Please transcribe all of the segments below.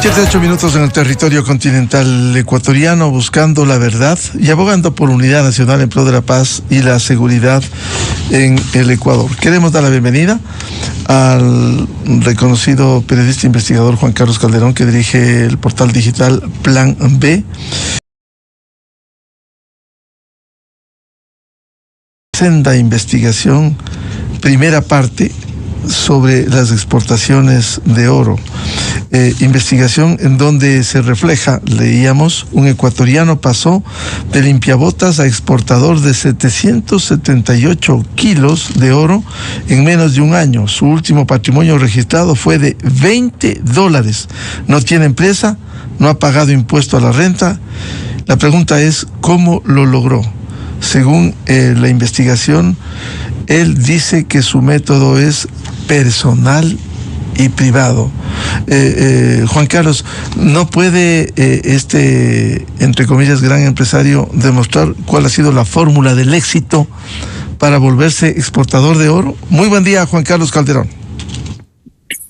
7-8 minutos en el territorio continental ecuatoriano, buscando la verdad y abogando por unidad nacional en pro de la paz y la seguridad en el Ecuador. Queremos dar la bienvenida al reconocido periodista e investigador Juan Carlos Calderón, que dirige el portal digital Plan B. Senda investigación, primera parte, sobre las exportaciones de oro. Investigación en donde se refleja, leíamos, un ecuatoriano pasó de limpiabotas a exportador de 778 kilos de oro en menos de un año. Su último patrimonio registrado fue de $20. No tiene empresa, no ha pagado impuesto a la renta. La pregunta es, ¿cómo lo logró? Según la investigación, él dice que su método es personal y privado. Juan Carlos, ¿no puede entre comillas, gran empresario demostrar cuál ha sido la fórmula del éxito para volverse exportador de oro? Muy buen día, Juan Carlos Calderón.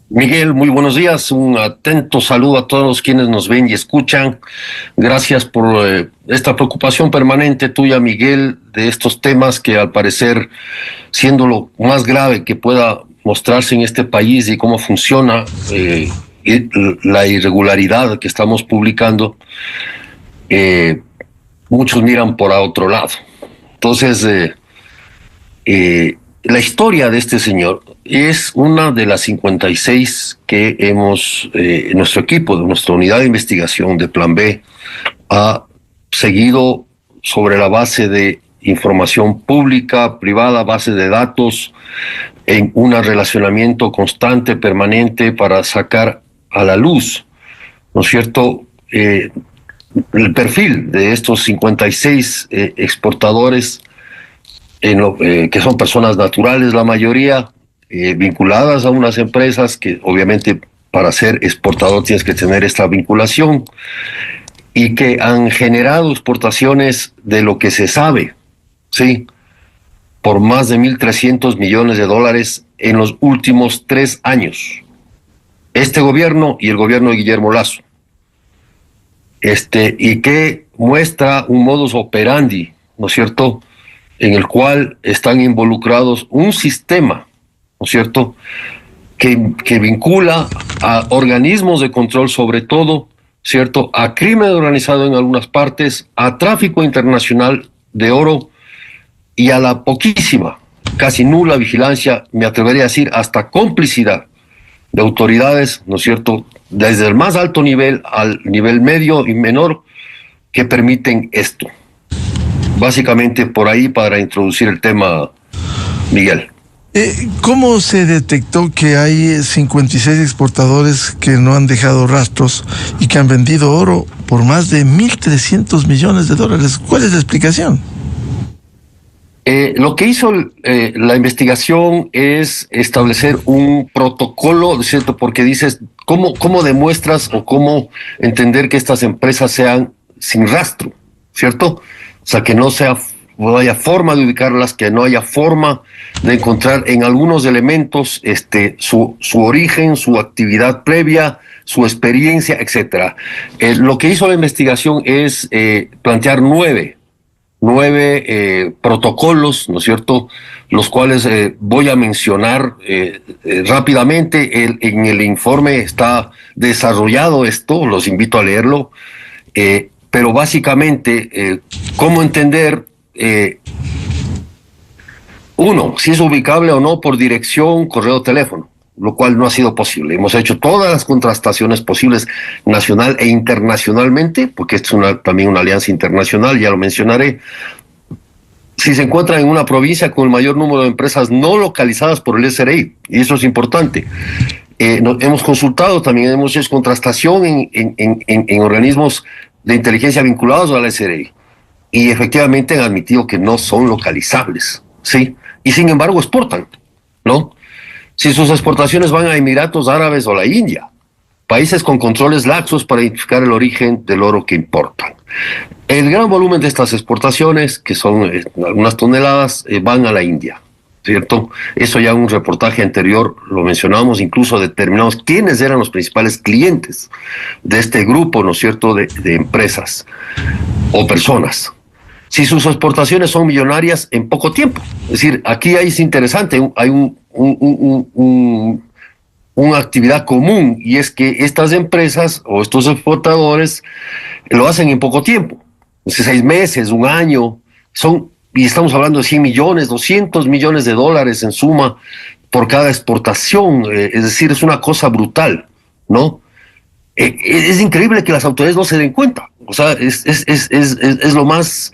Miguel, muy buenos días. Un atento saludo a todos quienes nos ven y escuchan. Gracias por esta preocupación permanente tuya, Miguel, de estos temas que, al parecer, siendo lo más grave que pueda mostrarse en este país y cómo funciona la irregularidad que estamos publicando, muchos miran por a otro lado. Entonces, la historia de este señor es una de las 56 que hemos, nuestro equipo, de nuestra unidad de investigación de Plan B, ha seguido sobre la base de información pública, privada, base de datos, en un relacionamiento constante, permanente, para sacar a la luz, ¿no es cierto?, el perfil de estos 56 exportadores, que son personas naturales, la mayoría, vinculadas a unas empresas que, obviamente, para ser exportador tienes que tener esta vinculación, y que han generado exportaciones de lo que se sabe, ¿sí?, por más de $1.300 millones en los últimos 3 años. Este gobierno y el gobierno de Guillermo Lasso. Y que muestra un modus operandi, ¿no es cierto?, en el cual están involucrados un sistema, ¿no es cierto?, que vincula a organismos de control, sobre todo, ¿cierto?, a crimen organizado en algunas partes, a tráfico internacional de oro y a la poquísima, casi nula vigilancia, me atrevería a decir hasta complicidad de autoridades, ¿no es cierto?, desde el más alto nivel al nivel medio y menor, que permiten esto. Básicamente por ahí, para introducir el tema, Miguel. ¿Cómo se detectó que hay 56 exportadores que no han dejado rastros y que han vendido oro por más de $1.300 millones? ¿Cuál es la explicación? Lo que hizo la investigación es establecer un protocolo, ¿cierto?, porque dices, ¿cómo demuestras o cómo entender que estas empresas sean sin rastro, ¿cierto? O sea, que no haya forma de ubicarlas, que no haya forma de encontrar en algunos elementos su origen, su actividad previa, su experiencia, etcétera. Lo que hizo la investigación es plantear nueve protocolos, ¿no es cierto?, los cuales voy a mencionar rápidamente. En el informe está desarrollado esto, los invito a leerlo, pero básicamente, ¿cómo entender, uno, si es ubicable o no por dirección, correo, teléfono? Lo cual no ha sido posible. Hemos hecho todas las contrastaciones posibles nacional e internacionalmente, porque esto es también una alianza internacional, ya lo mencionaré. Si se encuentra en una provincia con el mayor número de empresas no localizadas por el SRI, y eso es importante. Hemos consultado, también hemos hecho contrastación en organismos de inteligencia vinculados al SRI, y efectivamente han admitido que no son localizables, ¿sí? Y sin embargo exportan, ¿no? Si sus exportaciones van a Emiratos Árabes o la India, países con controles laxos para identificar el origen del oro que importan. El gran volumen de estas exportaciones, que son algunas toneladas, van a la India, ¿cierto? Eso ya en un reportaje anterior lo mencionamos, incluso determinamos quiénes eran los principales clientes de este grupo, ¿no es cierto?, de empresas o personas. Si sus exportaciones son millonarias en poco tiempo. Es decir, aquí es interesante, hay una actividad común, y es que estas empresas o estos exportadores lo hacen en poco tiempo. 6 meses, un año, y estamos hablando de 100 millones, 200 millones de dólares en suma por cada exportación. Es decir, es una cosa brutal, ¿no? Es increíble que las autoridades no se den cuenta. O sea, es lo más,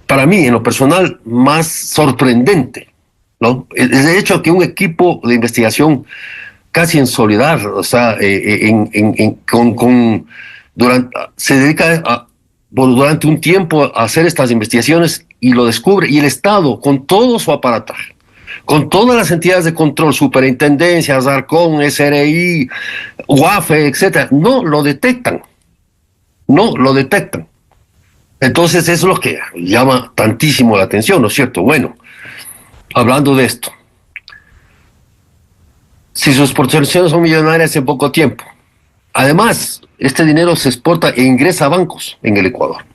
para mí, en lo personal, más sorprendente, ¿no? De hecho, que un equipo de investigación casi en soledad, o sea, se dedica durante un tiempo a hacer estas investigaciones y lo descubre, y el Estado, con todo su aparataje, con todas las entidades de control, superintendencias, Arcon, SRI, UAFE, etcétera, no lo detectan. Entonces eso es lo que llama tantísimo la atención, ¿no es cierto? Bueno, hablando de esto, si sus exportaciones son millonarias en poco tiempo, además, este dinero se exporta e ingresa a bancos en el Ecuador.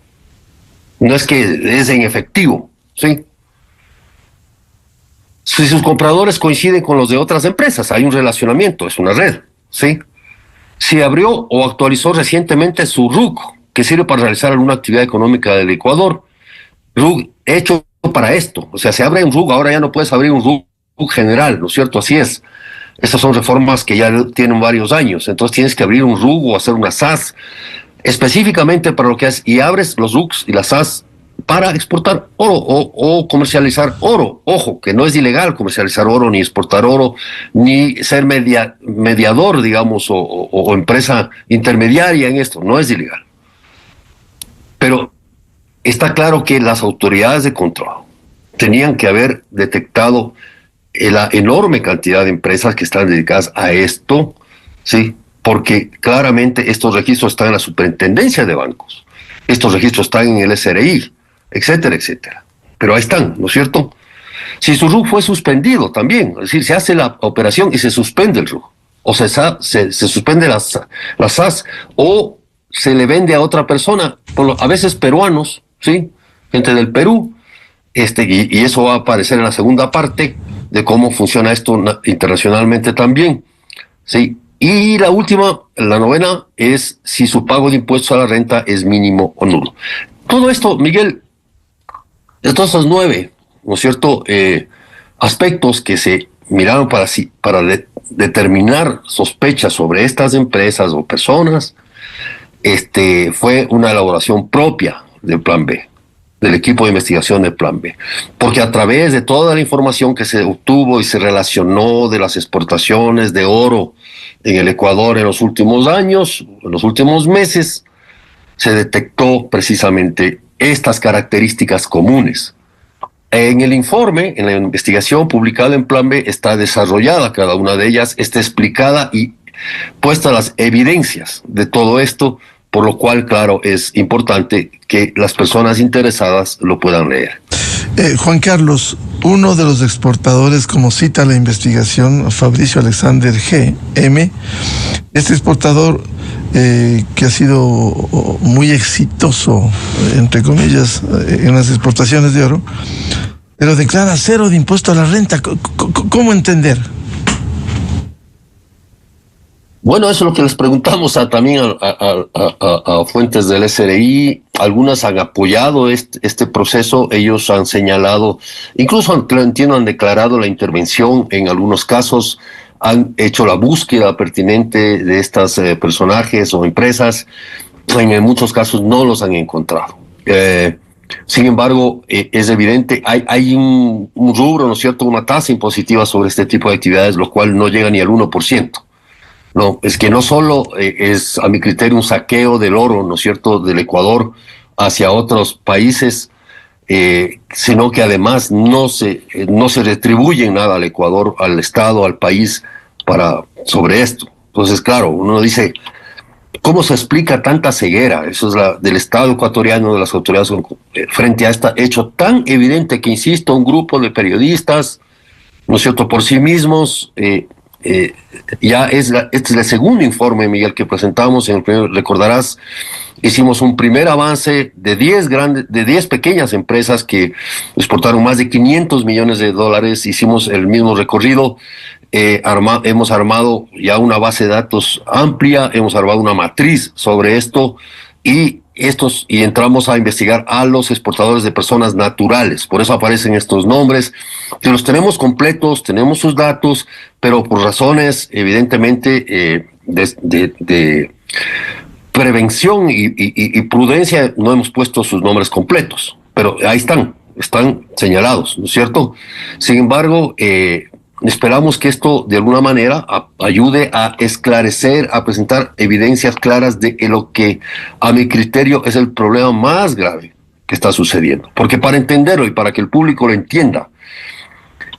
No es que es en efectivo, ¿sí? Si sus compradores coinciden con los de otras empresas, hay un relacionamiento, es una red, ¿sí? Si abrió o actualizó recientemente su RUC, que sirve para realizar alguna actividad económica del Ecuador, RUC hecho para esto. O sea, se abre un RUC, ahora ya no puedes abrir un RUC general, ¿no es cierto? Así es. Estas son reformas que ya tienen varios años, entonces tienes que abrir un RUC o hacer una SAS específicamente para lo que es, y abres los RUCs y las SAS para exportar oro o comercializar oro. Ojo, que no es ilegal comercializar oro, ni exportar oro, ni ser mediador, digamos, o empresa intermediaria en esto, no es ilegal. Pero está claro que las autoridades de control tenían que haber detectado la enorme cantidad de empresas que están dedicadas a esto, ¿sí? Porque claramente estos registros están en la superintendencia de bancos, estos registros están en el SRI, etcétera, etcétera. Pero ahí están, ¿no es cierto? Si su RUC fue suspendido también, es decir, se hace la operación y se suspende el RUC, o se suspende las SAS, o se le vende a otra persona, a veces peruanos, ¿sí? Gente del Perú, y eso va a aparecer en la segunda parte de cómo funciona esto internacionalmente también, ¿sí? Y la última, la novena, es si su pago de impuestos a la renta es mínimo o nulo. Todo esto, Miguel, de todos esos 9, ¿no es cierto?, aspectos que se miraron para determinar sospechas sobre estas empresas o personas, fue una elaboración propia del Plan B, del equipo de investigación del Plan B, porque a través de toda la información que se obtuvo y se relacionó de las exportaciones de oro en el Ecuador en los últimos años, en los últimos meses, se detectó precisamente estas características comunes. En el informe, en la investigación publicada en Plan B, está desarrollada cada una de ellas, está explicada y puestas las evidencias de todo esto, por lo cual, claro, es importante que las personas interesadas lo puedan leer. Juan Carlos, uno de los exportadores, como cita la investigación, Fabricio Alexander G.M., este exportador que ha sido muy exitoso, entre comillas, en las exportaciones de oro, pero declara 0 de impuesto a la renta. ¿Cómo entender? Bueno, eso es lo que les preguntamos también a fuentes del SRI. Algunas han apoyado este proceso, ellos han señalado, incluso entiendo, han declarado la intervención en algunos casos, han hecho la búsqueda pertinente de estos personajes o empresas, en muchos casos no los han encontrado. Sin embargo, es evidente, hay un rubro, ¿no es cierto?, una tasa impositiva sobre este tipo de actividades, lo cual no llega ni al 1%. No, es que no solo es, a mi criterio, un saqueo del oro, ¿no es cierto?, del Ecuador hacia otros países, sino que además no se retribuye nada al Ecuador, al Estado, al país sobre esto. Entonces, claro, uno dice, ¿cómo se explica tanta ceguera? Eso es del Estado ecuatoriano, de las autoridades, frente a este hecho tan evidente que, insisto, un grupo de periodistas ¿no es cierto?, por sí mismos. Ya este es el segundo informe, Miguel, que presentamos. En el primero, recordarás, hicimos un primer avance de 10 pequeñas empresas que exportaron más de $500 millones. Hicimos el mismo recorrido. Hemos armado ya una base de datos amplia, hemos armado una matriz sobre esto y entramos a investigar a los exportadores de personas naturales. Por eso aparecen estos nombres, que los tenemos completos, tenemos sus datos, pero por razones evidentemente de prevención y prudencia no hemos puesto sus nombres completos, pero ahí están señalados, ¿no es cierto? Sin embargo, esperamos que esto de alguna manera ayude a esclarecer, a presentar evidencias claras de lo que a mi criterio es el problema más grave que está sucediendo. Porque para entenderlo y para que el público lo entienda,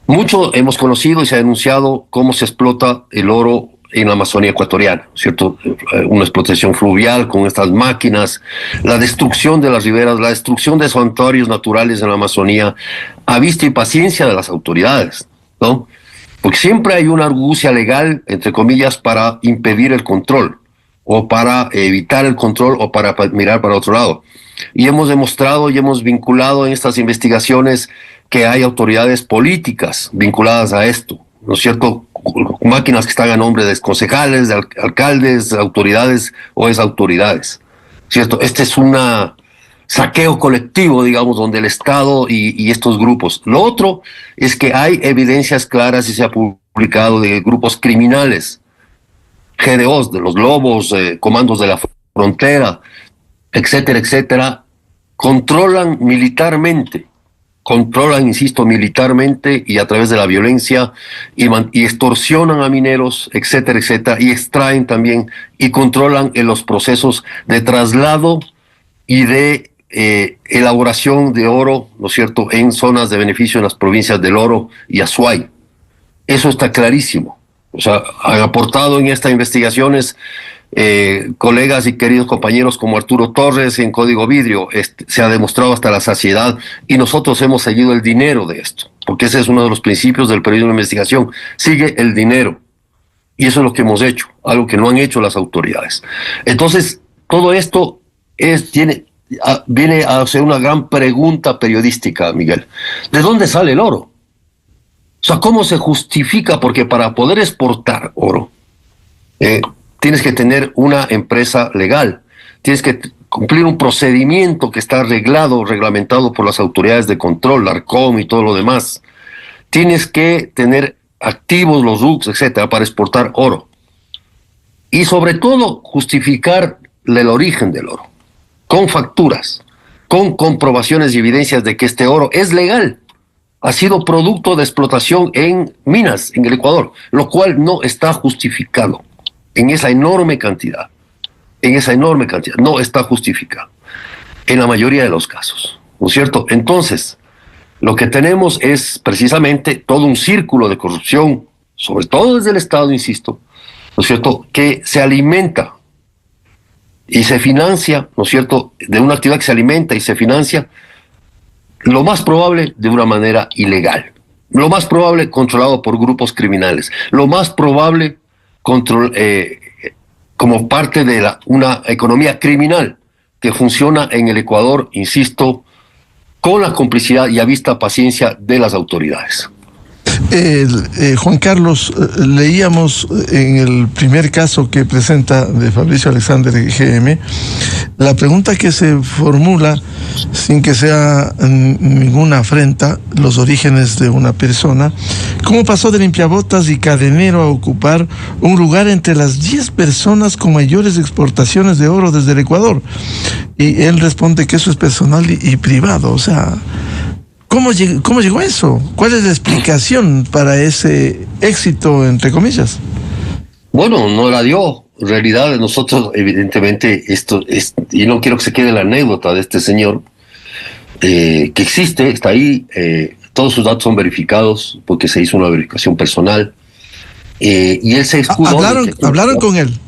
mucho hemos conocido y se ha denunciado cómo se explota el oro en la Amazonía ecuatoriana, ¿cierto? Una explotación fluvial con estas máquinas, la destrucción de las riberas, la destrucción de santuarios naturales en la Amazonía, a vista y paciencia de las autoridades, ¿no? Porque siempre hay una argucia legal, entre comillas, para impedir el control, o para evitar el control, o para mirar para otro lado. Y hemos demostrado y hemos vinculado en estas investigaciones que hay autoridades políticas vinculadas a esto, ¿no es cierto? Máquinas que están a nombre de concejales, de alcaldes, de autoridades o exautoridades, ¿cierto? Este es un saqueo colectivo, digamos, donde el Estado y estos grupos. Lo otro es que hay evidencias claras y se ha publicado de grupos criminales, GDOs, de los Lobos, comandos de la frontera, etcétera, etcétera, controlan militarmente, insisto, militarmente y a través de la violencia y extorsionan a mineros, etcétera, etcétera, y extraen también y controlan en los procesos de traslado y de elaboración de oro, ¿no es cierto?, en zonas de beneficio en las provincias del Oro y Azuay. Eso está clarísimo. O sea, han aportado en estas investigaciones colegas y queridos compañeros como Arturo Torres en Código Vidrio. Se ha demostrado hasta la saciedad y nosotros hemos seguido el dinero de esto, porque ese es uno de los principios del periodismo de investigación. Sigue el dinero. Y eso es lo que hemos hecho, algo que no han hecho las autoridades. Entonces, todo esto viene a ser una gran pregunta periodística, Miguel. ¿De dónde sale el oro? O sea, ¿cómo se justifica? Porque para poder exportar oro, tienes que tener una empresa legal, tienes que cumplir un procedimiento que está reglamentado por las autoridades de control, la ARCOM y todo lo demás. Tienes que tener activos los RUCs, etcétera, para exportar oro. Y sobre todo, justificar el origen del oro, con facturas, con comprobaciones y evidencias de que este oro es legal, ha sido producto de explotación en minas en el Ecuador, lo cual no está justificado en esa enorme cantidad, no está justificado en la mayoría de los casos, ¿no es cierto? Entonces, lo que tenemos es precisamente todo un círculo de corrupción, sobre todo desde el Estado, insisto, ¿no es cierto?, que se alimenta y se financia, ¿no es cierto?, de una actividad que se alimenta y se financia, lo más probable de una manera ilegal, lo más probable controlado por grupos criminales, lo más probable como parte de una economía criminal que funciona en el Ecuador, insisto, con la complicidad y a vista paciencia de las autoridades. Juan Carlos, leíamos en el primer caso que presenta de Fabricio Alexander GM, la pregunta que se formula, sin que sea ninguna afrenta, los orígenes de una persona: ¿cómo pasó de limpiabotas y cadenero a ocupar un lugar entre las 10 personas con mayores exportaciones de oro desde el Ecuador? Y él responde que eso es personal y privado. O sea, ¿cómo llegó eso? ¿Cuál es la explicación para ese éxito, entre comillas? Bueno, no la dio. En realidad, nosotros, evidentemente, y no quiero que se quede la anécdota de este señor, que existe, está ahí, todos sus datos son verificados porque se hizo una verificación personal, y él se escudó. Hablaron con él.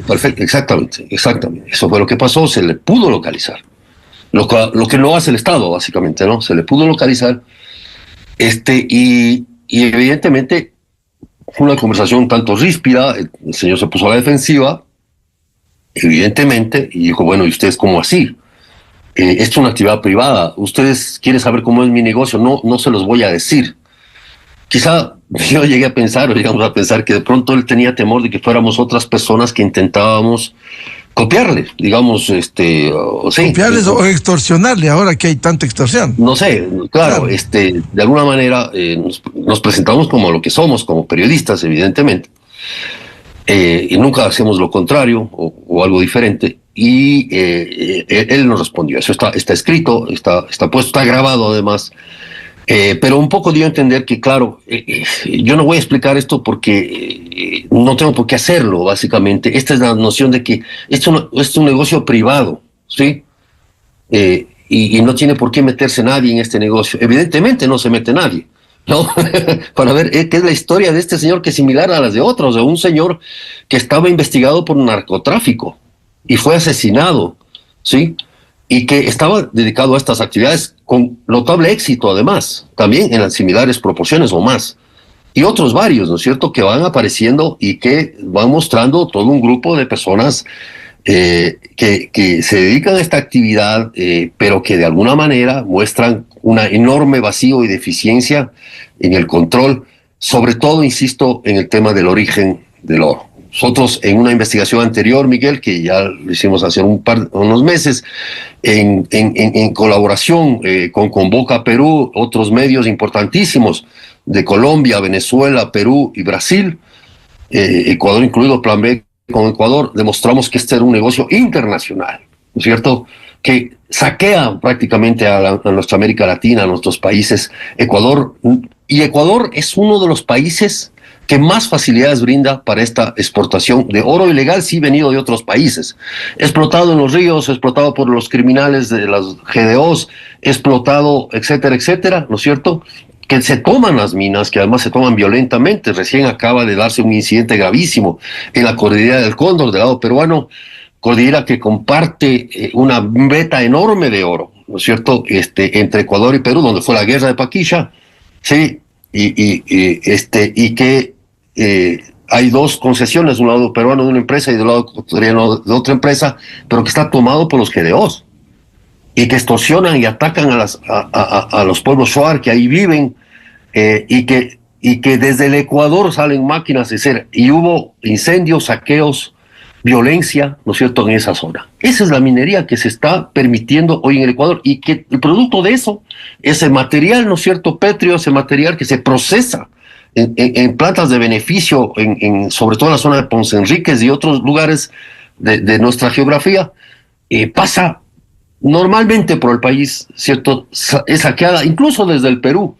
Perfecto, exactamente. Eso fue lo que pasó, se le pudo localizar. Lo que no hace el Estado, básicamente, ¿no? Se le pudo localizar, y y evidentemente fue una conversación un tanto ríspida, el señor se puso a la defensiva, evidentemente, y dijo, bueno, ¿y ustedes cómo así? Esto es una actividad privada, ustedes quieren saber cómo es mi negocio, no se los voy a decir. Quizá yo llegué a pensar, o llegamos a pensar que de pronto él tenía temor de que fuéramos otras personas que intentábamos copiarle, digamos, sí. Copiarles o extorsionarle, ahora que hay tanta extorsión. No sé, claro. De alguna manera nos presentamos como lo que somos, como periodistas, evidentemente, y nunca hacemos lo contrario o algo diferente, y él nos respondió, eso está escrito, está puesto, está grabado además. Pero un poco dio a entender que, claro, yo no voy a explicar esto porque no tengo por qué hacerlo, básicamente. Esta es la noción de que esto es un negocio privado, ¿sí? Y no tiene por qué meterse nadie en este negocio. Evidentemente no se mete nadie, ¿no? Para ver qué es la historia de este señor que es similar a las de otros, de un señor que estaba investigado por narcotráfico y fue asesinado, ¿sí? Y que estaba dedicado a estas actividades con notable éxito, además, también en las similares proporciones o más. Y otros varios, ¿no es cierto?, que van apareciendo y que van mostrando todo un grupo de personas que se dedican a esta actividad, pero que de alguna manera muestran un enorme vacío y deficiencia en el control, sobre todo, insisto, en el tema del origen del oro. Nosotros en una investigación anterior, Miguel, que ya lo hicimos hace unos meses, en colaboración con Convoca Perú, otros medios importantísimos de Colombia, Venezuela, Perú y Brasil, Ecuador incluido, Plan B con Ecuador, demostramos que este era un negocio internacional, ¿no es cierto?, que saquea prácticamente a nuestra América Latina, a nuestros países. Ecuador es uno de los países que más facilidades brinda para esta exportación de oro ilegal, sí venido de otros países. Explotado en los ríos, explotado por los criminales de las GDOs, explotado, etcétera, etcétera, ¿no es cierto?, que se toman las minas, que además se toman violentamente. Recién acaba de darse un incidente gravísimo en la cordillera del Cóndor, del lado peruano, cordillera que comparte una veta enorme de oro, ¿no es cierto?, entre Ecuador y Perú, donde fue la guerra de Paquilla, sí, y que hay dos concesiones, de un lado peruano de una empresa y del lado ecuatoriano de otra empresa, pero que está tomado por los GDOs y que extorsionan y atacan a los pueblos shuar que ahí viven, y que desde el Ecuador salen máquinas de hacer, y hubo incendios, saqueos, violencia, ¿no es cierto?, en esa zona. Esa es la minería que se está permitiendo hoy en el Ecuador, y que el producto de eso, ese material, ¿no es cierto?, pétreo, ese material que se procesa en plantas de beneficio, sobre todo en la zona de Ponce Enríquez y otros lugares de nuestra geografía, pasa normalmente por el país, ¿cierto?, es saqueada incluso desde el Perú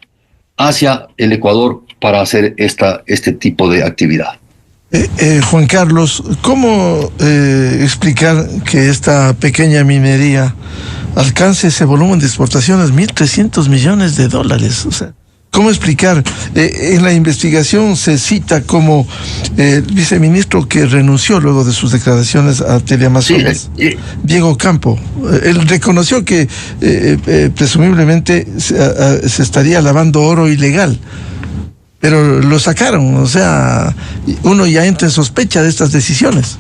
hacia el Ecuador para hacer este tipo de actividad. Juan Carlos, ¿cómo explicar que esta pequeña minería alcance ese volumen de exportaciones, 1.300 millones de dólares? O sea, ¿cómo explicar? En la investigación se cita como el viceministro que renunció luego de sus declaraciones a Teleamazonas, Diego Campo. Él reconoció que presumiblemente se estaría lavando oro ilegal, pero lo sacaron. O sea, uno ya entra en sospecha de estas decisiones.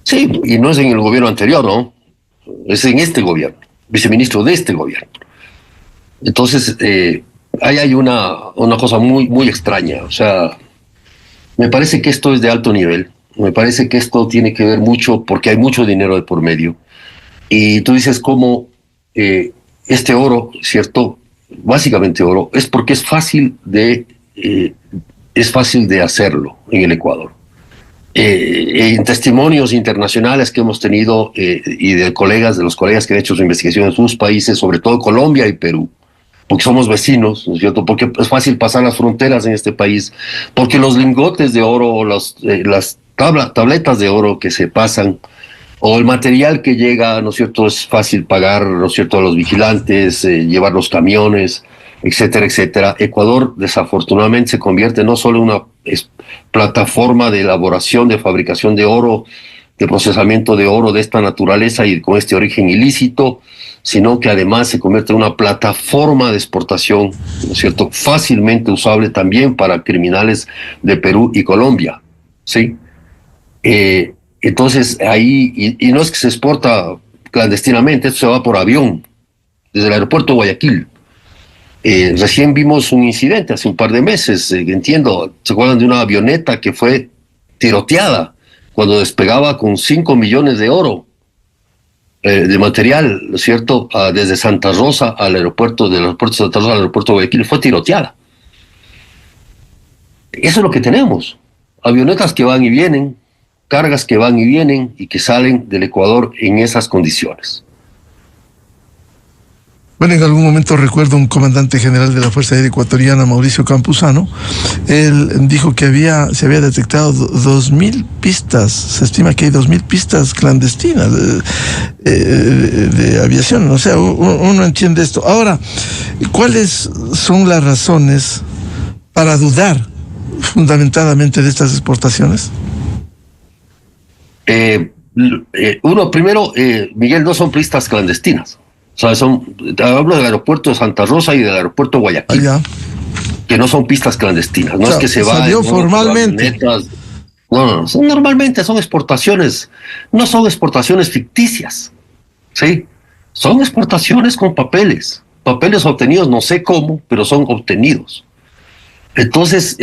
Sí, y no es en el gobierno anterior, ¿no? Es en este gobierno, viceministro de este gobierno. Entonces, ahí hay una cosa muy, muy extraña. O sea, me parece que esto es de alto nivel. Me parece que esto tiene que ver mucho porque hay mucho dinero de por medio. Y tú dices cómo este oro, ¿cierto?, básicamente oro, es porque es fácil de hacerlo en el Ecuador. En testimonios internacionales que hemos tenido y de los colegas que han hecho su investigación en sus países, sobre todo Colombia y Perú, porque somos vecinos, ¿no es cierto?, porque es fácil pasar las fronteras en este país, porque los lingotes de oro o las tabletas de oro que se pasan, o el material que llega, ¿no es cierto?, es fácil pagar, ¿no es cierto?, a los vigilantes, llevar los camiones, etcétera, etcétera. Ecuador, desafortunadamente, se convierte no solo en una plataforma de elaboración, de fabricación de oro de procesamiento de oro de esta naturaleza y con este origen ilícito, sino que además se convierte en una plataforma de exportación, ¿no es cierto?, fácilmente usable también para criminales de Perú y Colombia, ¿sí? Entonces ahí, y no es que se exporta clandestinamente, esto se va por avión, desde el aeropuerto de Guayaquil. Recién vimos un incidente hace un par de meses, entiendo, ¿se acuerdan de una avioneta que fue tiroteada cuando despegaba con 5 millones de oro de material, ¿no es cierto?, desde Santa Rosa al aeropuerto, del aeropuerto de Santa Rosa al aeropuerto de Guayaquil, fue tiroteada. Eso es lo que tenemos, avionetas que van y vienen, cargas que van y vienen y que salen del Ecuador en esas condiciones. Bueno, en algún momento recuerdo un comandante general de la Fuerza Aérea Ecuatoriana, Mauricio Campuzano, él dijo que se había detectado 2.000 pistas, se estima que hay 2.000 pistas clandestinas de aviación, o sea, uno entiende esto. Ahora, ¿cuáles son las razones para dudar fundamentadamente de estas exportaciones? Primero, Miguel, no son pistas clandestinas. O sea, hablo del aeropuerto de Santa Rosa y del aeropuerto de Guayaquil, que no son pistas clandestinas. No, o sea, es que se va salió formalmente. No, normalmente son exportaciones, no son exportaciones ficticias, ¿sí? Son exportaciones con papeles obtenidos, no sé cómo, pero son obtenidos. Entonces,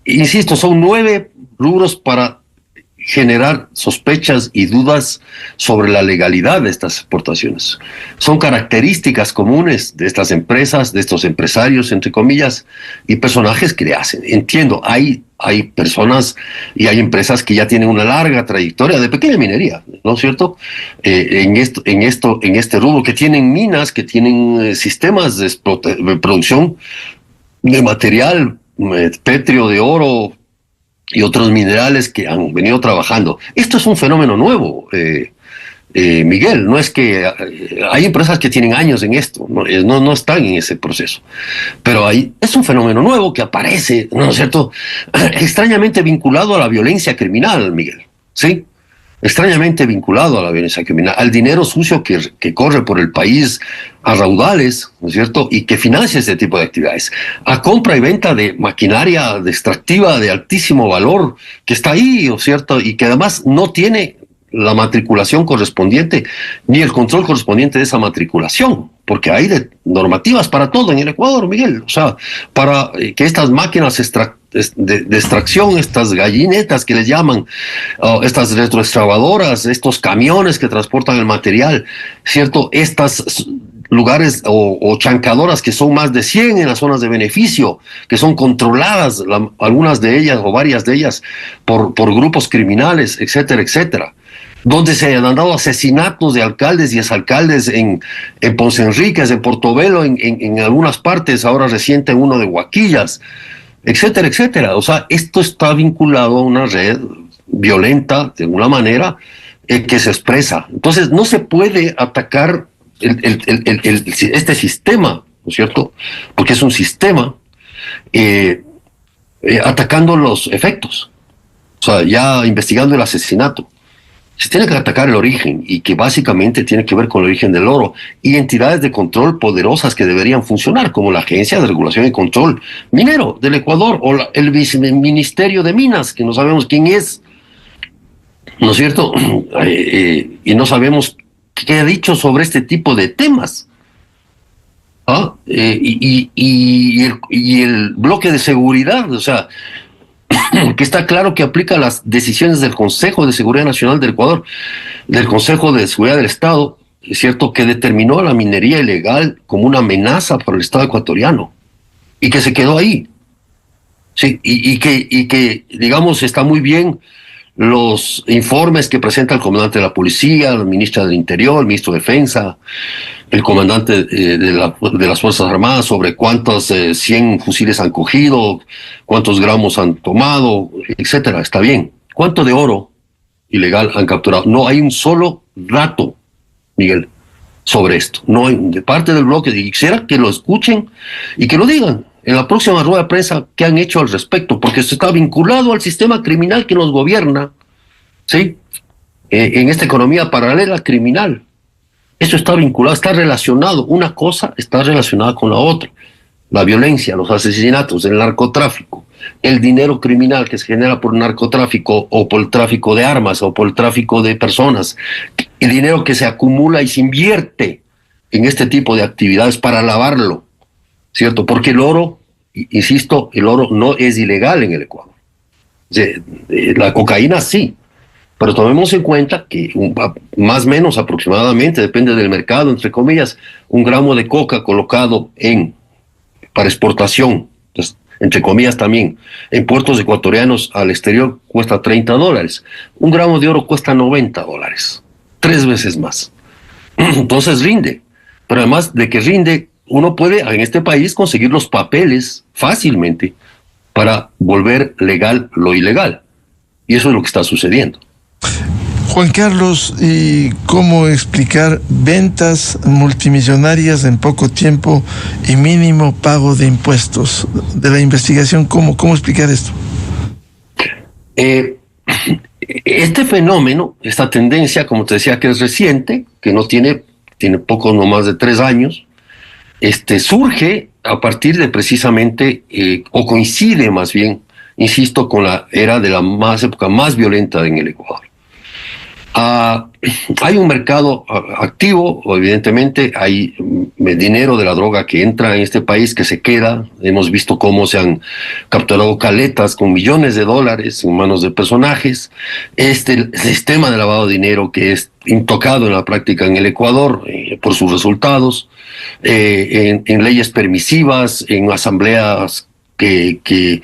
insisto, son 9 rubros para generar sospechas y dudas sobre la legalidad de estas exportaciones. Son características comunes de estas empresas, de estos empresarios, entre comillas, y personajes que le hacen. Entiendo, hay personas y hay empresas que ya tienen una larga trayectoria de pequeña minería, ¿no es cierto?, en este rubro, que tienen minas, que tienen sistemas de producción de material pétreo, de oro y otros minerales que han venido trabajando. Esto es un fenómeno nuevo, Miguel. No es que hay empresas que tienen años en esto, no están en ese proceso, pero es un fenómeno nuevo que aparece, ¿no es cierto?, extrañamente vinculado a la violencia criminal, Miguel, ¿sí? Extrañamente vinculado a la violencia criminal, al dinero sucio que corre por el país a raudales, ¿no es cierto?, y que financia este tipo de actividades, a compra y venta de maquinaria extractiva de altísimo valor que está ahí, ¿no es cierto?, y que además no tiene la matriculación correspondiente ni el control correspondiente de esa matriculación, porque hay normativas para todo en el Ecuador, Miguel. O sea, para que estas máquinas de extracción, estas gallinetas que les llaman, estas retroexcavadoras, estos camiones que transportan el material, ¿cierto?, estas lugares o chancadoras, que son más de 100 en las zonas de beneficio, que son controladas, algunas de ellas o varias de ellas por grupos criminales, etcétera, etcétera, donde se han dado asesinatos de alcaldes y exalcaldes en Ponce Enríquez, en Portobelo, en algunas partes, ahora reciente uno de Huaquillas, etcétera, etcétera. O sea, esto está vinculado a una red violenta, de alguna manera, que se expresa. Entonces, no se puede atacar este sistema, ¿no es cierto?, porque es un sistema, atacando los efectos. O sea, ya investigando el asesinato. Se tiene que atacar el origen, y que básicamente tiene que ver con el origen del oro, y entidades de control poderosas que deberían funcionar, como la Agencia de Regulación y Control Minero del Ecuador, o el Viceministerio de Minas, que no sabemos quién es, ¿no es cierto?, y no sabemos qué ha dicho sobre este tipo de temas. Y el bloque de seguridad, o sea, que está claro que aplica las decisiones del Consejo de Seguridad Nacional del Ecuador, del Consejo de Seguridad del Estado, es cierto, que determinó a la minería ilegal como una amenaza para el Estado ecuatoriano, y que se quedó ahí. Sí, y que, digamos, está muy bien los informes que presenta el comandante de la policía, la ministra del Interior, el ministro de Defensa, el comandante de las Fuerzas Armadas, sobre cuántos 100 fusiles han cogido, cuántos gramos han tomado, etcétera. Está bien. ¿Cuánto de oro ilegal han capturado? No hay un solo dato, Miguel, sobre esto. No hay, de parte del bloque. Y quisiera que lo escuchen y que lo digan. en la próxima rueda de prensa qué han hecho al respecto, porque esto está vinculado al sistema criminal que nos gobierna, ¿sí? En esta economía paralela criminal. Eso está vinculado, está relacionado. Una cosa está relacionada con la otra. La violencia, los asesinatos, el narcotráfico, el dinero criminal que se genera por narcotráfico o por el tráfico de armas o por el tráfico de personas, el dinero que se acumula y se invierte en este tipo de actividades para lavarlo, ¿cierto? Porque el oro, insisto, el oro no es ilegal en el Ecuador. La cocaína sí, pero tomemos en cuenta que más o menos aproximadamente, depende del mercado, entre comillas, 1 gramo de coca colocado para exportación, pues, entre comillas también, en puertos ecuatorianos al exterior cuesta $30. 1 gramo de oro cuesta $90, 3 veces más. Entonces rinde, pero además de que rinde, uno puede en este país conseguir los papeles fácilmente para volver legal lo ilegal. Y eso es lo que está sucediendo. Juan Carlos, ¿y cómo explicar ventas multimillonarias en poco tiempo y mínimo pago de impuestos? De la investigación, ¿cómo explicar esto? Este fenómeno, esta tendencia, como te decía, que es reciente, que no tiene poco, no más de 3 años, surge a partir de precisamente, o coincide más bien, insisto, con la era de la época más violenta en el Ecuador. Hay un mercado activo, evidentemente, hay dinero de la droga que entra en este país, que se queda. Hemos visto cómo se han capturado caletas con millones de dólares en manos de personajes. El sistema de lavado de dinero que es intocado en la práctica en el Ecuador por sus resultados, en leyes permisivas, en asambleas que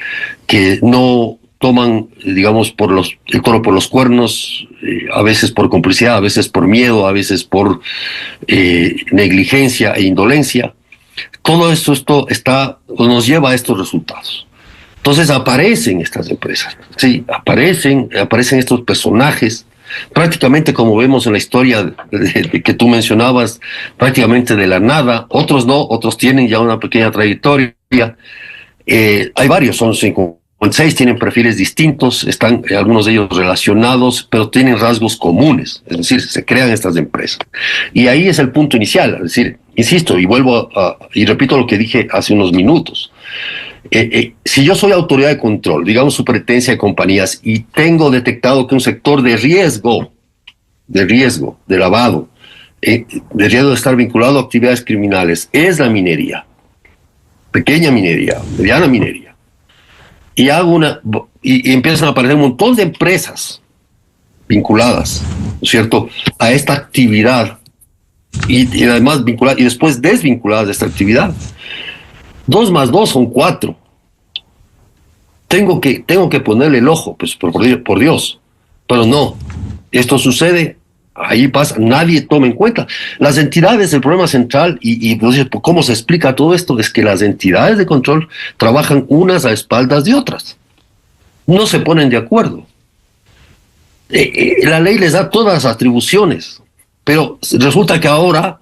no toman, digamos, el toro por los cuernos, a veces por complicidad, a veces por miedo, a veces por negligencia e indolencia. Todo esto nos lleva a estos resultados. Entonces aparecen estas empresas, sí, aparecen estos personajes, prácticamente como vemos en la historia que tú mencionabas, prácticamente de la nada. Otros no, otros tienen ya una pequeña trayectoria. Hay varios, son 56, tienen perfiles distintos, están algunos de ellos relacionados, pero tienen rasgos comunes, es decir, se crean estas empresas. Y ahí es el punto inicial, es decir, insisto, y vuelvo y repito lo que dije hace unos minutos. Si yo soy autoridad de control, digamos superintendencia de compañías, y tengo detectado que un sector de riesgo, de lavado, de riesgo de estar vinculado a actividades criminales, es la minería, pequeña minería, mediana minería, y empiezan a aparecer un montón de empresas vinculadas, ¿no es cierto?, a esta actividad, y además vinculadas y después desvinculadas de esta actividad. 2 más 2 son 4. Tengo que ponerle el ojo, pues por Dios, pero no, esto sucede. Ahí pasa, nadie toma en cuenta. Las entidades, el problema central, y entonces, ¿cómo se explica todo esto? Es que las entidades de control trabajan unas a espaldas de otras. No se ponen de acuerdo. La ley les da todas las atribuciones, pero resulta que ahora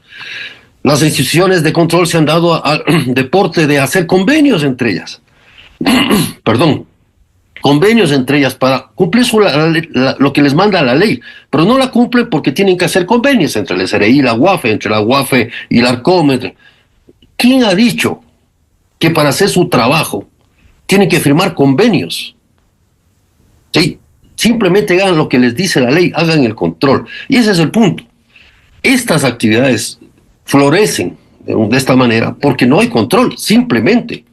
las instituciones de control se han dado al deporte de hacer convenios entre ellas. Perdón. Convenios entre ellas para cumplir lo que les manda la ley, pero no la cumplen porque tienen que hacer convenios entre el SRI y la UAFE, entre la UAFE y la ARCOM. ¿Quién ha dicho que para hacer su trabajo tienen que firmar convenios? Sí, simplemente hagan lo que les dice la ley, hagan el control. Y ese es el punto. Estas actividades florecen de esta manera porque no hay control, simplemente.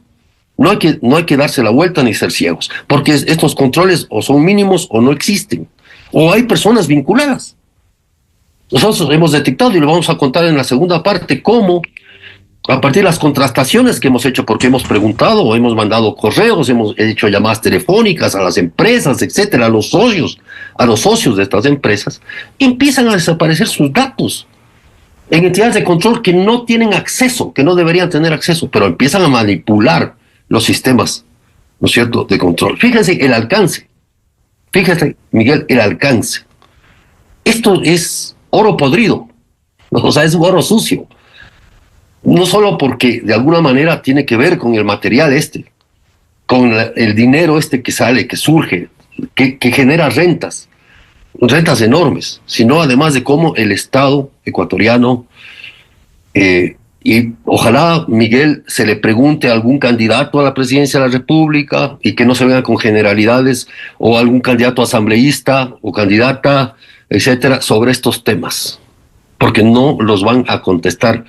No hay que darse la vuelta ni ser ciegos, porque estos controles o son mínimos o no existen, o hay personas vinculadas. Nosotros hemos detectado, y lo vamos a contar en la segunda parte, cómo a partir de las contrastaciones que hemos hecho, porque hemos preguntado, o hemos mandado correos, hemos hecho llamadas telefónicas a las empresas, etcétera, a los socios de estas empresas, empiezan a desaparecer sus datos en entidades de control que no tienen acceso, que no deberían tener acceso, pero empiezan a manipular los sistemas, ¿no es cierto?, de control. Fíjense el alcance. Fíjense, Miguel, el alcance. Esto es oro podrido, o sea, es oro sucio. no solo porque de alguna manera tiene que ver con el material con el dinero que sale, que surge, que genera rentas enormes, sino además de cómo el Estado ecuatoriano, y ojalá, Miguel, se le pregunte a algún candidato a la presidencia de la República y que no se venga con generalidades, o algún candidato asambleísta o candidata, etcétera, sobre estos temas, porque no los van a contestar.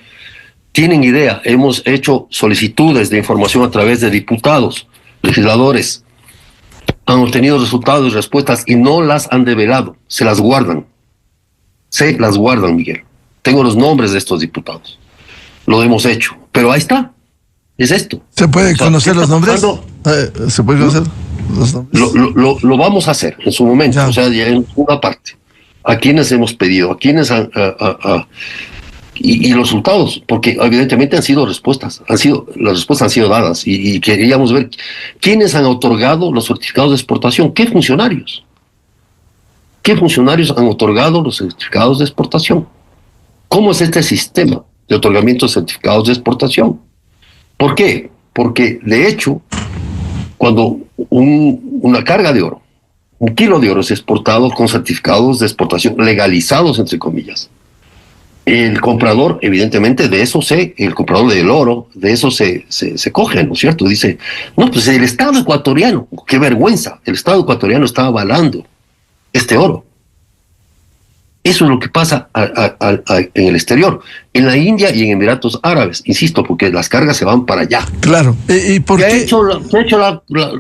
Tienen idea, hemos hecho solicitudes de información a través de diputados, legisladores, han obtenido resultados y respuestas y no las han develado, se las guardan, Miguel. Tengo los nombres de estos diputados. Lo hemos hecho, pero ahí está, es esto. ¿Se puede conocer los nombres? ¿Se puede conocer los nombres? Lo vamos a hacer en su momento, ya. O sea, ya en una parte. ¿A quienes hemos pedido? ¿A quienes y los resultados? Porque evidentemente las respuestas han sido dadas, y queríamos ver quiénes han otorgado los certificados de exportación. ¿Qué funcionarios han otorgado los certificados de exportación? ¿Cómo es este sistema de otorgamiento de certificados de exportación? ¿Por qué? Porque, de hecho, cuando una carga de oro, 1 kilo de oro es exportado con certificados de exportación legalizados, entre comillas, el comprador, evidentemente, el comprador del oro, de eso se coge, ¿no es cierto? Dice, no, pues el Estado ecuatoriano, qué vergüenza, el Estado ecuatoriano está avalando este oro. Eso es lo que pasa en el exterior, en la India y en Emiratos Árabes, insisto, porque las cargas se van para allá. Claro. ¿Y por qué?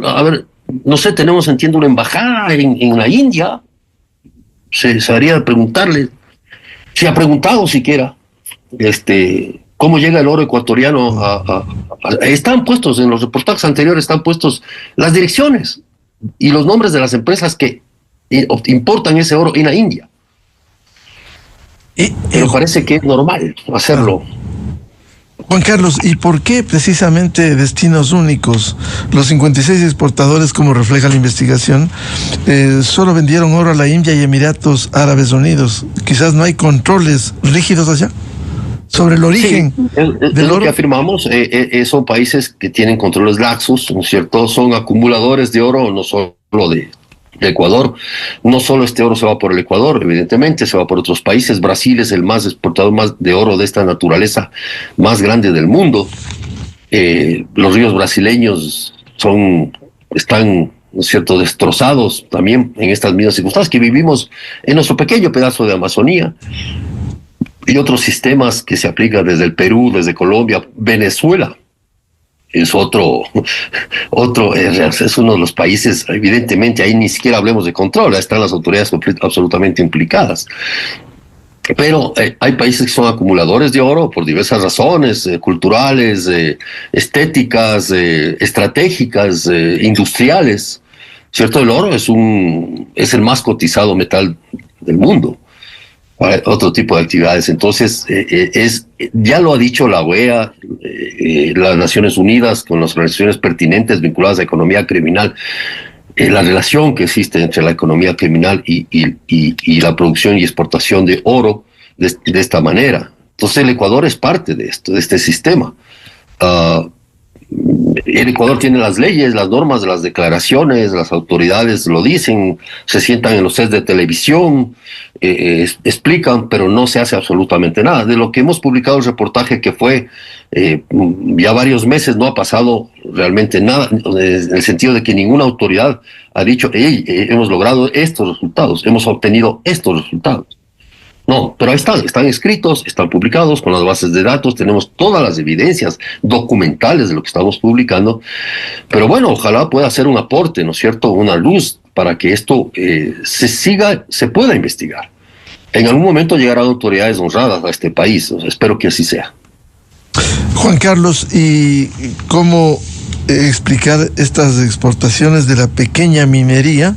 A ver, no sé, entiendo, una embajada en la India. Se haría preguntarle, si ha preguntado siquiera, cómo llega el oro ecuatoriano están puestos, en los reportajes anteriores están puestos las direcciones y los nombres de las empresas que importan ese oro en la India. Me parece que es normal hacerlo. Juan Carlos, ¿y por qué precisamente destinos únicos? Los 56 exportadores, como refleja la investigación, solo vendieron oro a la India y Emiratos Árabes Unidos. Quizás no hay controles rígidos allá sobre el origen del oro. Lo que afirmamos, son países que tienen controles laxos, ¿no es cierto? Son acumuladores de oro, no solo de Ecuador. No solo este oro se va por el Ecuador, evidentemente, se va por otros países. Brasil es el más exportador de oro de esta naturaleza más grande del mundo. Los ríos brasileños están, ¿no es cierto?, destrozados también en estas mismas circunstancias que vivimos en nuestro pequeño pedazo de Amazonía, y otros sistemas que se aplican desde el Perú, desde Colombia. Venezuela es es uno de los países, evidentemente, ahí ni siquiera hablemos de control, ahí están las autoridades absolutamente implicadas. Pero hay países que son acumuladores de oro por diversas razones, culturales, estéticas, estratégicas, industriales, ¿cierto? El oro es el más cotizado metal del mundo para otro tipo de actividades. Entonces, ya lo ha dicho la OEA, las Naciones Unidas, con las organizaciones pertinentes vinculadas a economía criminal, la relación que existe entre la economía criminal y la producción y exportación de oro de esta manera. Entonces, el Ecuador es parte de esto, de este sistema. El Ecuador tiene las leyes, las normas, las declaraciones, las autoridades lo dicen, se sientan en los sets de televisión, explican, pero no se hace absolutamente nada. De lo que hemos publicado el reportaje, que fue ya varios meses, no ha pasado realmente nada, en el sentido de que ninguna autoridad ha dicho, hemos logrado estos resultados, hemos obtenido estos resultados. No, pero ahí están escritos, están publicados con las bases de datos, tenemos todas las evidencias documentales de lo que estamos publicando, pero bueno, ojalá pueda ser un aporte, ¿no es cierto?, una luz para que esto se pueda investigar. En algún momento llegarán autoridades honradas a este país, o sea, espero que así sea. Juan Carlos, ¿y cómo explicar estas exportaciones de la pequeña minería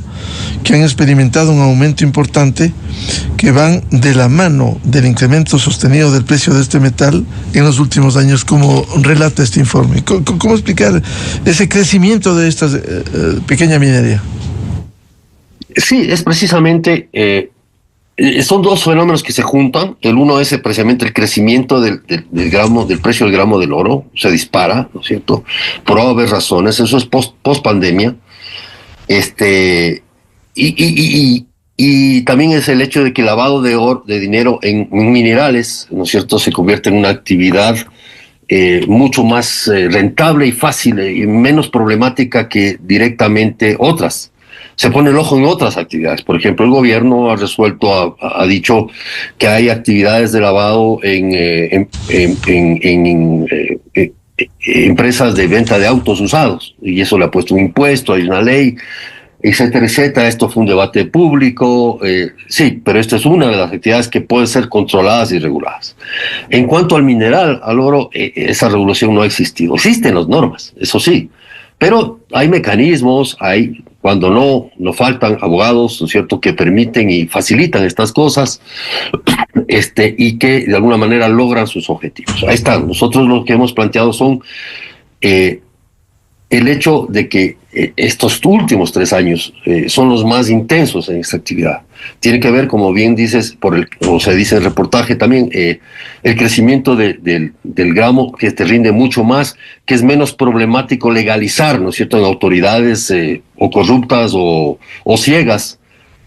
que han experimentado un aumento importante, que van de la mano del incremento sostenido del precio de este metal en los últimos años, como relata este informe? ¿Cómo explicar ese crecimiento de esta pequeña minería? Sí, es precisamente Son dos fenómenos que se juntan. El uno es precisamente el crecimiento del precio del gramo del oro, se dispara, ¿no es cierto? Por obvias razones, eso es post pandemia. Y también es el hecho de que el lavado de dinero en minerales, ¿no es cierto?, se convierte en una actividad mucho más rentable y fácil y menos problemática que directamente otras. Se pone el ojo en otras actividades. Por ejemplo, el gobierno ha dicho que hay actividades de lavado en empresas de venta de autos usados, y eso le ha puesto un impuesto, hay una ley, etcétera, etcétera. Esto fue un debate público, sí, pero esta es una de las actividades que pueden ser controladas y reguladas. En cuanto al mineral, al oro, esa regulación no ha existido. Existen las normas, eso sí, pero hay mecanismos, cuando no faltan abogados, ¿no es cierto?, que permiten y facilitan estas cosas, y que de alguna manera logran sus objetivos. Ahí están. Nosotros lo que hemos planteado son el hecho de que estos últimos 3 años son los más intensos en esta actividad. Tiene que ver, como bien dices, como se dice en el reportaje también, el crecimiento del gramo, que te rinde mucho más, que es menos problemático legalizar, ¿no es cierto?, en autoridades o corruptas o ciegas,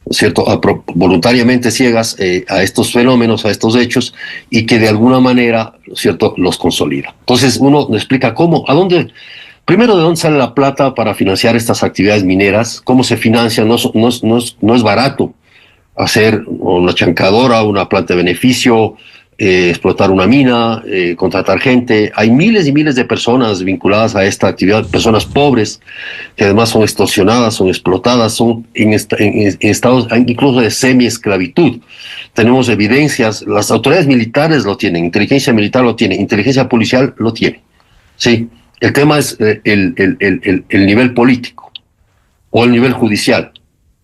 ¿no es cierto?, voluntariamente ciegas a estos fenómenos, a estos hechos, y que de alguna manera, ¿no es cierto?, los consolida. Entonces uno explica primero, ¿de dónde sale la plata para financiar estas actividades mineras? ¿Cómo se financia? No es barato hacer una chancadora, una planta de beneficio, explotar una mina, contratar gente. Hay miles y miles de personas vinculadas a esta actividad, personas pobres, que además son extorsionadas, son explotadas, son en estados incluso de semi-esclavitud. Tenemos evidencias, las autoridades militares lo tienen, inteligencia militar lo tiene, inteligencia policial lo tiene, ¿sí? El tema es el nivel político o el nivel judicial.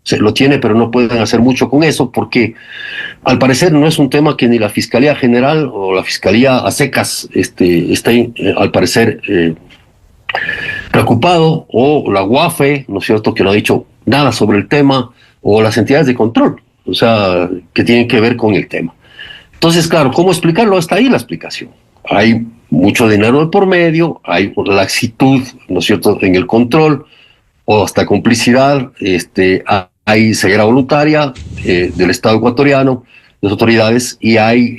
Se lo tiene, pero no pueden hacer mucho con eso porque, al parecer, no es un tema que ni la Fiscalía General o la Fiscalía a secas está, al parecer, preocupado, o la UAFE, ¿no es cierto?, que no ha dicho nada sobre el tema, o las entidades de control, o sea, que tienen que ver con el tema. Entonces, claro, ¿cómo explicarlo? Está ahí la explicación. Hay mucho dinero de por medio, hay laxitud, ¿no es cierto?, en el control, o hasta complicidad, hay ceguera voluntaria del Estado ecuatoriano, de las autoridades, y hay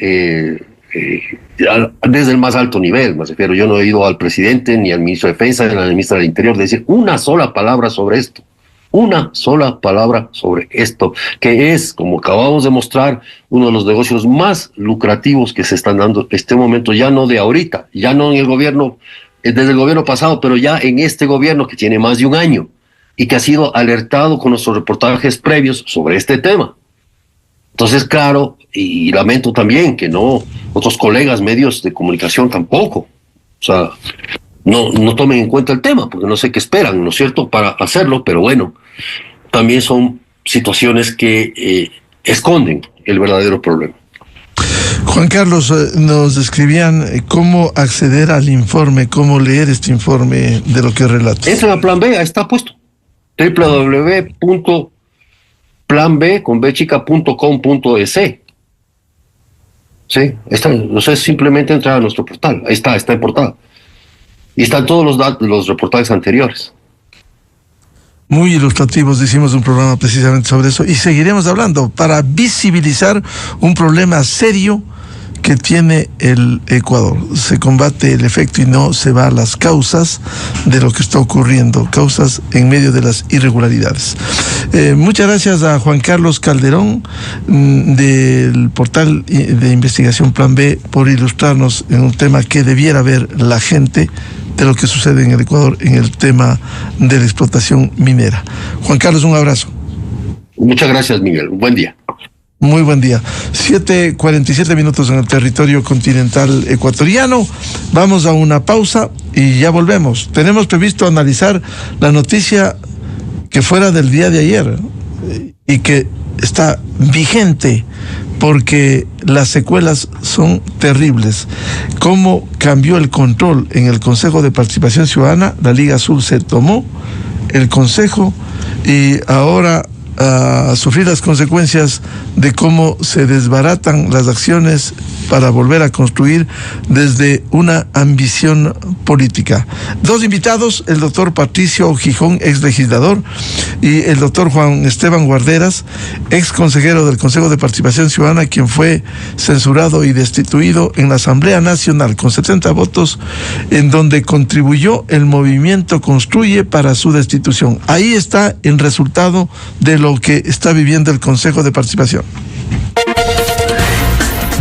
desde el más alto nivel, me refiero. Yo no he oído al presidente, ni al ministro de Defensa, ni a la ministra del Interior decir una sola palabra sobre esto. Una sola palabra sobre esto, que es, como acabamos de mostrar, uno de los negocios más lucrativos que se están dando en este momento, ya no de ahorita, ya no en el gobierno, desde el gobierno pasado, pero ya en este gobierno que tiene más de un año y que ha sido alertado con nuestros reportajes previos sobre este tema. Entonces, claro, y lamento también que otros colegas medios de comunicación tampoco, o sea, no tomen en cuenta el tema, porque no sé qué esperan, ¿no es cierto?, para hacerlo, pero bueno, también son situaciones que esconden el verdadero problema. Juan Carlos, nos describían cómo acceder al informe, cómo leer este informe de lo que relatas. Entra a Plan B, ahí está puesto, www.planb.com.es. Sí, es simplemente entrar a nuestro portal, ahí está en portada. Y están todos los reportajes anteriores. Muy ilustrativos, hicimos un programa precisamente sobre eso y seguiremos hablando para visibilizar un problema serio que tiene el Ecuador. Se combate el efecto y no se va a las causas de lo que está ocurriendo, causas en medio de las irregularidades. Muchas gracias a Juan Carlos Calderón del portal de investigación Plan B por ilustrarnos en un tema que debiera ver la gente de lo que sucede en el Ecuador en el tema de la explotación minera. Juan Carlos, un abrazo. Muchas gracias, Miguel. Buen día. Muy buen día. 7:47 en el territorio continental ecuatoriano. Vamos a una pausa y ya volvemos. Tenemos previsto analizar la noticia que fuera del día de ayer y que está vigente porque las secuelas son terribles. ¿Cómo cambió el control en el Consejo de Participación Ciudadana? La Liga Azul se tomó el consejo y ahora a sufrir las consecuencias de cómo se desbaratan las acciones para volver a construir desde una ambición política. Dos invitados, el doctor Patricio Gijón, ex legislador, y el doctor Juan Esteban Guarderas, ex consejero del Consejo de Participación Ciudadana, quien fue censurado y destituido en la Asamblea Nacional con 70 votos, en donde contribuyó el movimiento Construye para su destitución. Ahí está el resultado de lo que está viviendo el Consejo de Participación.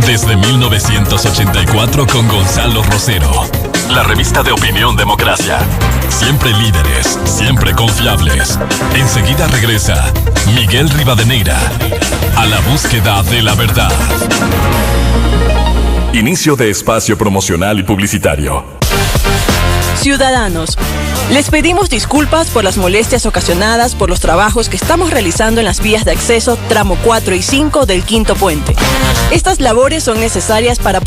Desde 1984 con Gonzalo Rosero, la revista de opinión Democracia. Siempre líderes, siempre confiables. Enseguida regresa Miguel Rivadeneira a la búsqueda de la verdad. Inicio de espacio promocional y publicitario. Ciudadanos, les pedimos disculpas por las molestias ocasionadas por los trabajos que estamos realizando en las vías de acceso tramo 4 y 5 del Quinto Puente. Estas labores son necesarias para